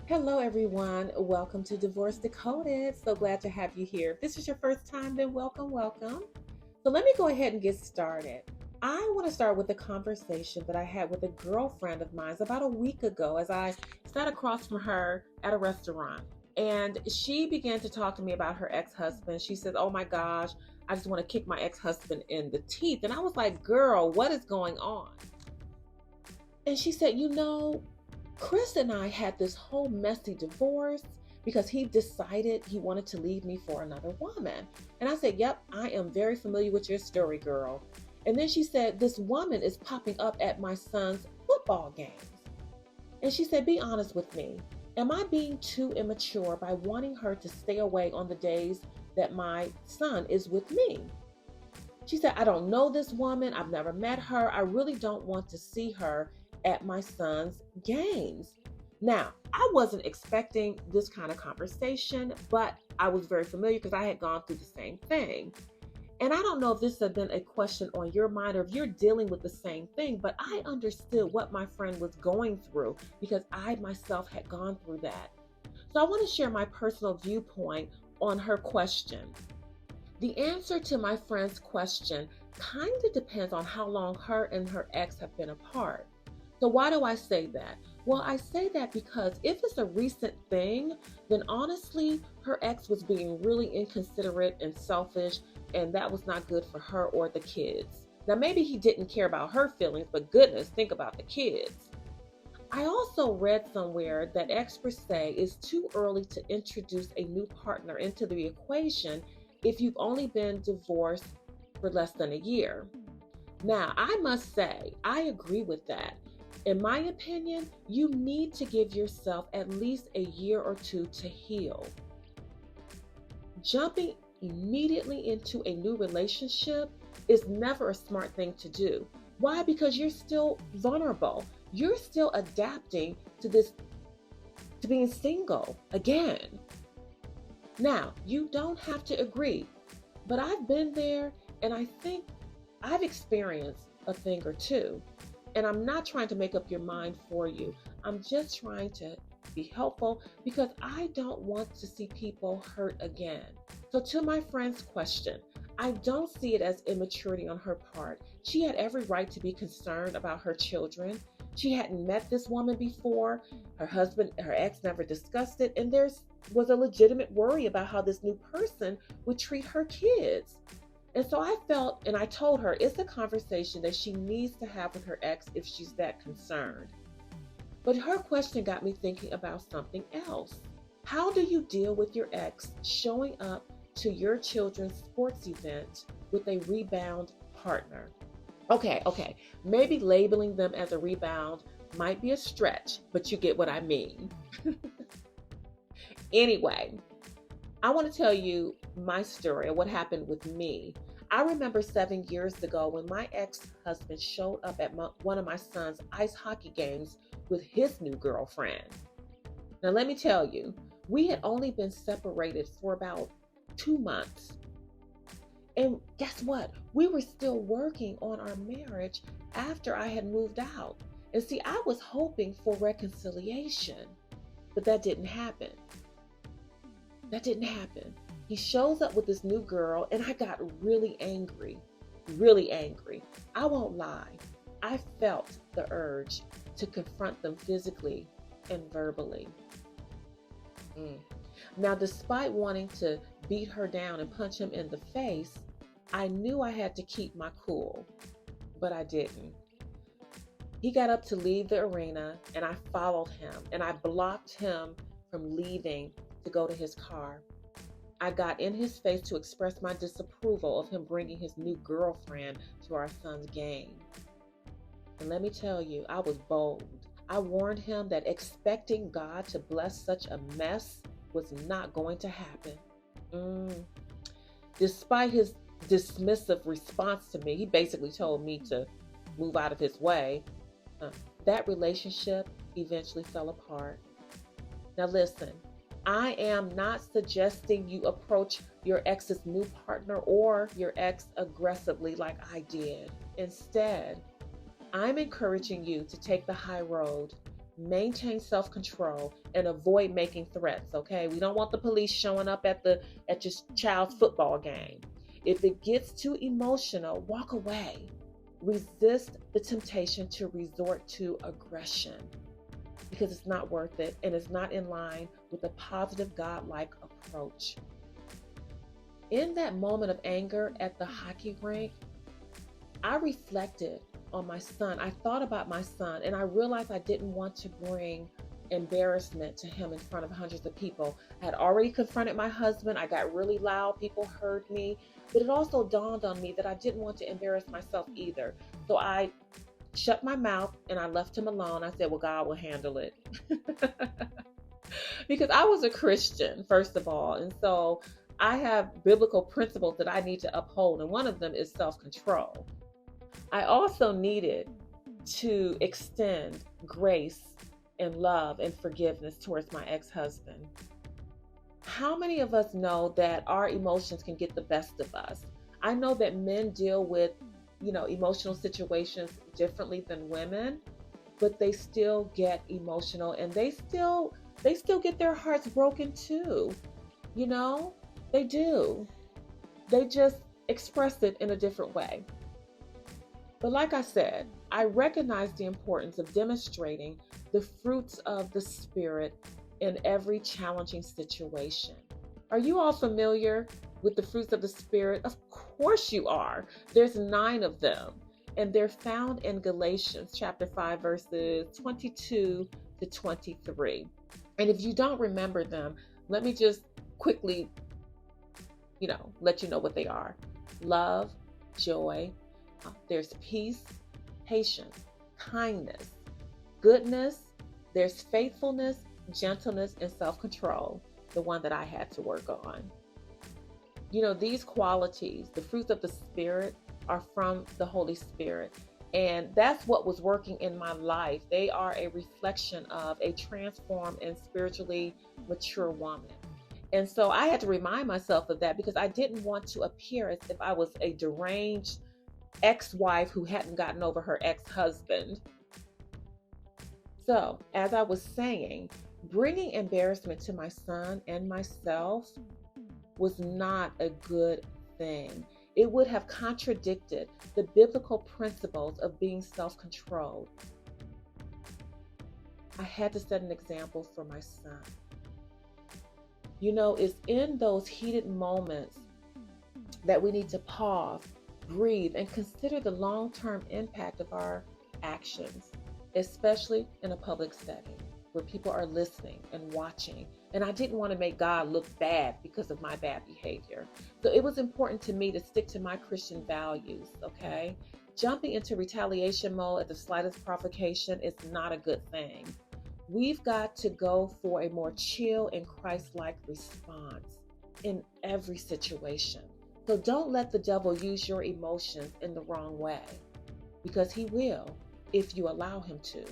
Hello, everyone. Welcome to Divorce Decoded. So glad to have you here. If this is your first time, then welcome, welcome. So let me go ahead and get started. I want to start with a conversation that I had with a girlfriend of mine about a week ago as I sat across from her at a restaurant. And she began to talk to me about her ex husband. She said, "Oh my gosh, I just want to kick my ex husband in the teeth." And I was like, "Girl, what is going on?" And she said, Chris and I had this whole messy divorce because he decided he wanted to leave me for another woman. And I said, "Yep, I am very familiar with your story, girl." And then she said, "This woman is popping up at my son's football games." And she said, "Be honest with me. Am I being too immature by wanting her to stay away on the days that my son is with me?" She said, "I don't know this woman. I've never met her. I really don't want to see her at my son's games." Now, I wasn't expecting this kind of conversation, but I was very familiar because I had gone through the same thing. And I don't know if this had been a question on your mind or if you're dealing with the same thing, but I understood what my friend was going through because I myself had gone through that. So I want to share my personal viewpoint on her question. The answer to my friend's question kind of depends on how long her and her ex have been apart. So, why do I say that? Well, I say that because if it's a recent thing, then honestly, her ex was being really inconsiderate and selfish, and that was not good for her or the kids. Now, maybe he didn't care about her feelings, but goodness, think about the kids. I also read somewhere that experts say it's too early to introduce a new partner into the equation if you've only been divorced for less than a year. Now, I must say, I agree with that. In my opinion, you need to give yourself at least a year or two to heal. Jumping immediately into a new relationship is never a smart thing to do. Why? Because you're still vulnerable. You're still adapting to this, to being single again. Now, you don't have to agree, but I've been there and I think I've experienced a thing or two. And I'm not trying to make up your mind for you. I'm just trying to be helpful because I don't want to see people hurt again. So, to my friend's question, I don't see it as immaturity on her part. She had every right to be concerned about her children. She hadn't met this woman before. Her husband, her ex never discussed it. And there was a legitimate worry about how this new person would treat her kids. And so I felt, and I told her it's a conversation that she needs to have with her ex if she's that concerned. But her question got me thinking about something else. How do you deal with your ex showing up to your children's sports event with a rebound partner? Okay, maybe labeling them as a rebound might be a stretch, but you get what I mean. Anyway, I want to tell you my story of what happened with me. I remember 7 years ago when my ex husband showed up at one of my son's ice hockey games with his new girlfriend. Now, let me tell you, we had only been separated for about 2 months. And guess what? We were still working on our marriage after I had moved out. And see, I was hoping for reconciliation, but that didn't happen. That didn't happen. He shows up with this new girl, and I got really angry. Really angry. I won't lie. I felt the urge to confront them physically and verbally. Now, despite wanting to beat her down and punch him in the face, I knew I had to keep my cool, but I didn't. He got up to leave the arena, and I followed him, and I blocked him from leaving to go to his car. I got in his face to express my disapproval of him bringing his new girlfriend to our son's game. And let me tell you, I was bold. I warned him that expecting God to bless such a mess was not going to happen. Despite his dismissive response to me, he basically told me to move out of his way. That relationship eventually fell apart. Now listen, I am not suggesting you approach your ex's new partner or your ex aggressively like I did. Instead, I'm encouraging you to take the high road. maintain self-control, and avoid making threats. Okay, we don't want the police showing up at your child's football game. If it gets too emotional, walk away. Resist the temptation to resort to aggression, because it's not worth it and it's not in line with a positive God-like approach. In that moment of anger at the hockey rink, I reflected on my son. I thought about my son, and I realized I didn't want to bring embarrassment to him in front of hundreds of people. I had already confronted my husband. I got really loud. People heard me. But it also dawned on me that I didn't want to embarrass myself either. So I shut my mouth and I left him alone. I said, well, God will handle it. Because I was a Christian, first of all. And so I have biblical principles that I need to uphold. And one of them is self-control. I also needed to extend grace and love and forgiveness towards my ex-husband. How many of us know that our emotions can get the best of us? I know that men deal with, emotional situations differently than women, but they still get emotional and they still get their hearts broken too. They do. They just express it in a different way. But like I said, I recognize the importance of demonstrating the fruits of the Spirit in every challenging situation. Are you all familiar with the fruits of the Spirit? Of course you are. There's 9 of them, and they're found in Galatians chapter 5, verses 22 to 23. And if you don't remember them, let me just quickly, let you know what they are. Love, joy, there's peace, patience, kindness, goodness, there's faithfulness, gentleness, and self-control, the one that I had to work on. These qualities, the fruits of the Spirit, are from the Holy Spirit. And that's what was working in my life. They are a reflection of a transformed and spiritually mature woman. And so I had to remind myself of that because I didn't want to appear as if I was a deranged ex-wife who hadn't gotten over her ex-husband. So, as I was saying, bringing embarrassment to my son and myself was not a good thing. It would have contradicted the biblical principles of being self-controlled. I had to set an example for my son. It's in those heated moments that we need to pause, breathe, and consider the long-term impact of our actions, especially in a public setting where people are listening and watching. And I didn't want to make God look bad because of my bad behavior. So it was important to me to stick to my Christian values, okay? Jumping into retaliation mode at the slightest provocation is not a good thing. We've got to go for a more chill and Christ-like response in every situation. So don't let the devil use your emotions in the wrong way, because he will if you allow him to.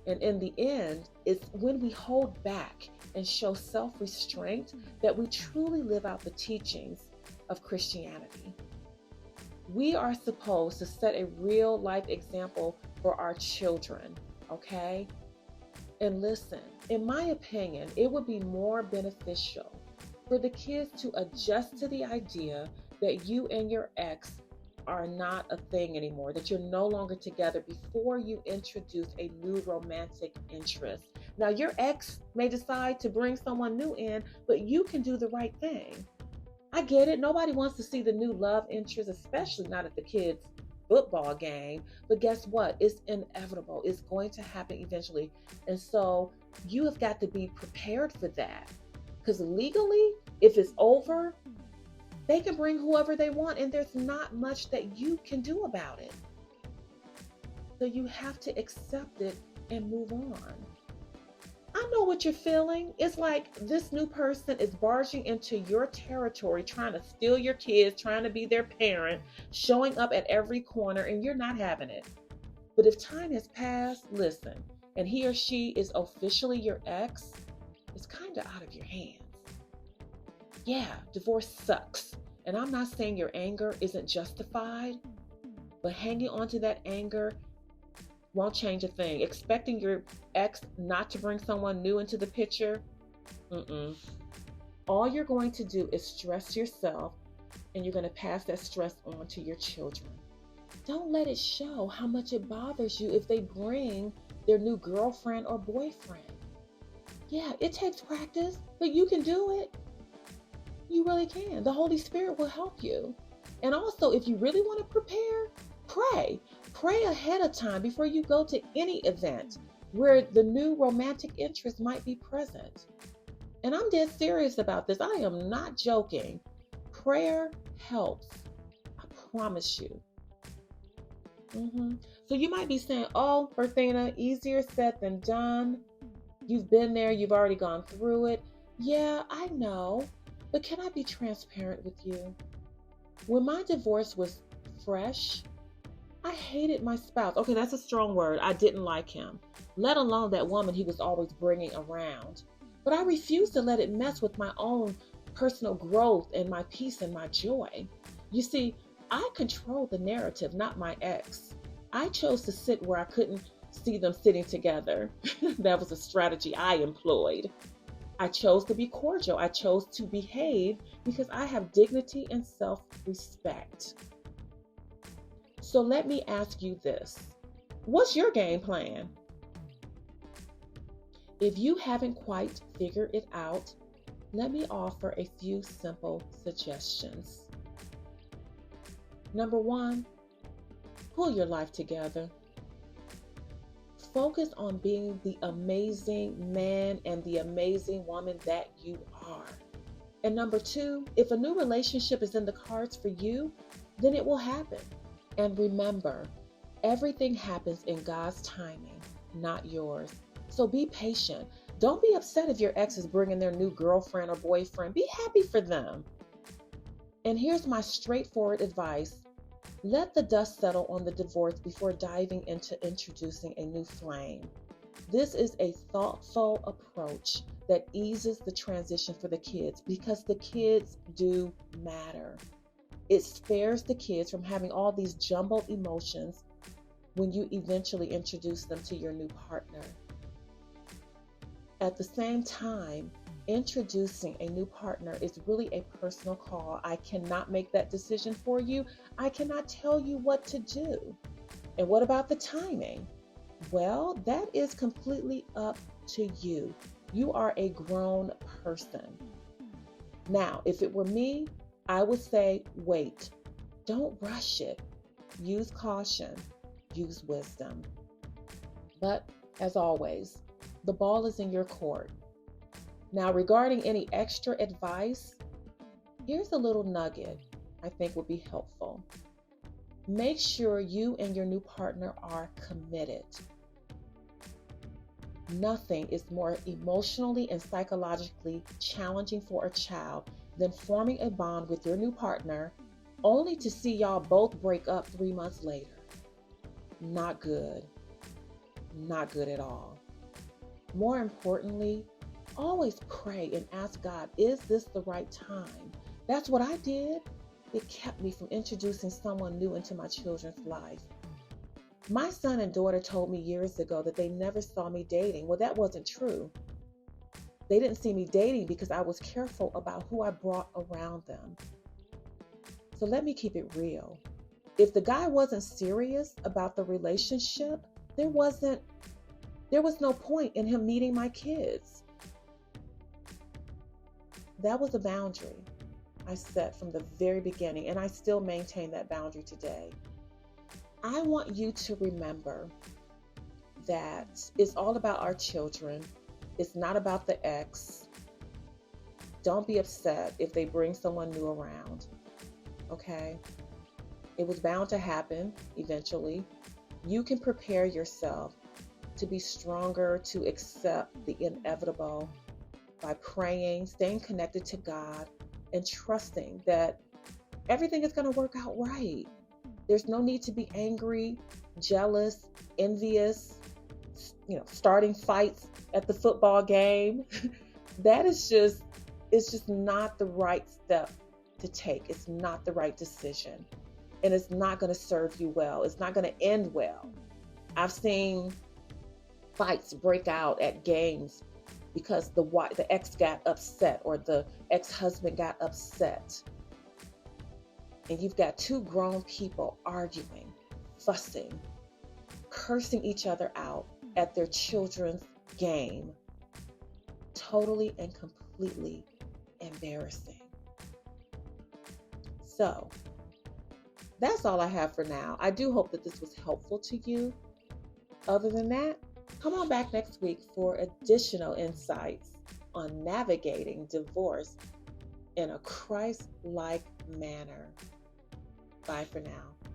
And in the end, it's when we hold back and show self-restraint that we truly live out the teachings of Christianity. We are supposed to set a real life example for our children, okay? And listen, in my opinion, it would be more beneficial for the kids to adjust to the idea that you and your ex are not a thing anymore, that you're no longer together before you introduce a new romantic interest. Now, your ex may decide to bring someone new in, but you can do the right thing. I get it. Nobody wants to see the new love interest, especially not at the kids' football game. But guess what? It's inevitable. It's going to happen eventually. And so you have got to be prepared for that. Because legally, if it's over, they can bring whoever they want, and there's not much that you can do about it. So you have to accept it and move on. I know what you're feeling. It's like this new person is barging into your territory, trying to steal your kids, trying to be their parent, showing up at every corner, and you're not having it. But if time has passed, listen, and he or she is officially your ex, it's kind of out of your hands. Yeah, divorce sucks. And I'm not saying your anger isn't justified, but hanging on to that anger won't change a thing. Expecting your ex not to bring someone new into the picture, mm-mm. All you're going to do is stress yourself, and you're going to pass that stress on to your children. Don't let it show how much it bothers you if they bring their new girlfriend or boyfriend. Yeah, it takes practice, but you can do it. You really can. The Holy Spirit will help you. And also, if you really want to prepare, pray. Pray ahead of time before you go to any event where the new romantic interest might be present. And I'm dead serious about this. I am not joking. Prayer helps. I promise you. So you might be saying, oh, Berthena, easier said than done. You've been there. You've already gone through it. Yeah, I know. But can I be transparent with you? When my divorce was fresh, I hated my spouse. Okay, that's a strong word. I didn't like him, let alone that woman he was always bringing around. But I refused to let it mess with my own personal growth and my peace and my joy. You see, I controlled the narrative, not my ex. I chose to sit where I couldn't see them sitting together. That was a strategy I employed. I chose to be cordial. I chose to behave because I have dignity and self-respect. So let me ask you this. What's your game plan? If you haven't quite figured it out, let me offer a few simple suggestions. Number one, pull your life together. Focus on being the amazing man and the amazing woman that you are. And number two, if a new relationship is in the cards for you, then it will happen. And remember, everything happens in God's timing, not yours. So be patient. Don't be upset if your ex is bringing their new girlfriend or boyfriend. Be happy for them. And here's my straightforward advice. Let the dust settle on the divorce before diving into introducing a new flame. This is a thoughtful approach that eases the transition for the kids because the kids do matter. It spares the kids from having all these jumbled emotions when you eventually introduce them to your new partner. At the same time, introducing a new partner is really a personal call. I cannot make that decision for you. I cannot tell you what to do. And what about the timing? Well, that is completely up to you. You are a grown person. Now, if it were me, I would say, wait. Don't rush it. Use caution. Use wisdom. But as always, the ball is in your court. Now, regarding any extra advice, here's a little nugget I think would be helpful. Make sure you and your new partner are committed. Nothing is more emotionally and psychologically challenging for a child than forming a bond with your new partner only to see y'all both break up 3 months later. Not good. Not good at all. More importantly, always pray and ask God, is this the right time? That's what I did. It kept me from introducing someone new into my children's life. My son and daughter told me years ago that they never saw me dating. Well, that wasn't true. They didn't see me dating because I was careful about who I brought around them. So let me keep it real. If the guy wasn't serious about the relationship, there was no point in him meeting my kids. That was a boundary I set from the very beginning, and I still maintain that boundary today. I want you to remember that it's all about our children. It's not about the ex. Don't be upset if they bring someone new around, okay? It was bound to happen eventually. You can prepare yourself to be stronger, to accept the inevitable by praying, staying connected to God, and trusting that everything is going to work out right. There's no need to be angry, jealous, envious, starting fights at the football game. That is it's just not the right step to take. It's not the right decision. And it's not going to serve you well. It's not going to end well. I've seen fights break out at games because the ex got upset or the ex-husband got upset. And you've got two grown people arguing, fussing, cursing each other out at their children's game. Totally and completely embarrassing. So that's all I have for now. I do hope that this was helpful to you. Other than that, come on back next week for additional insights on navigating divorce in a Christ-like manner. Bye for now.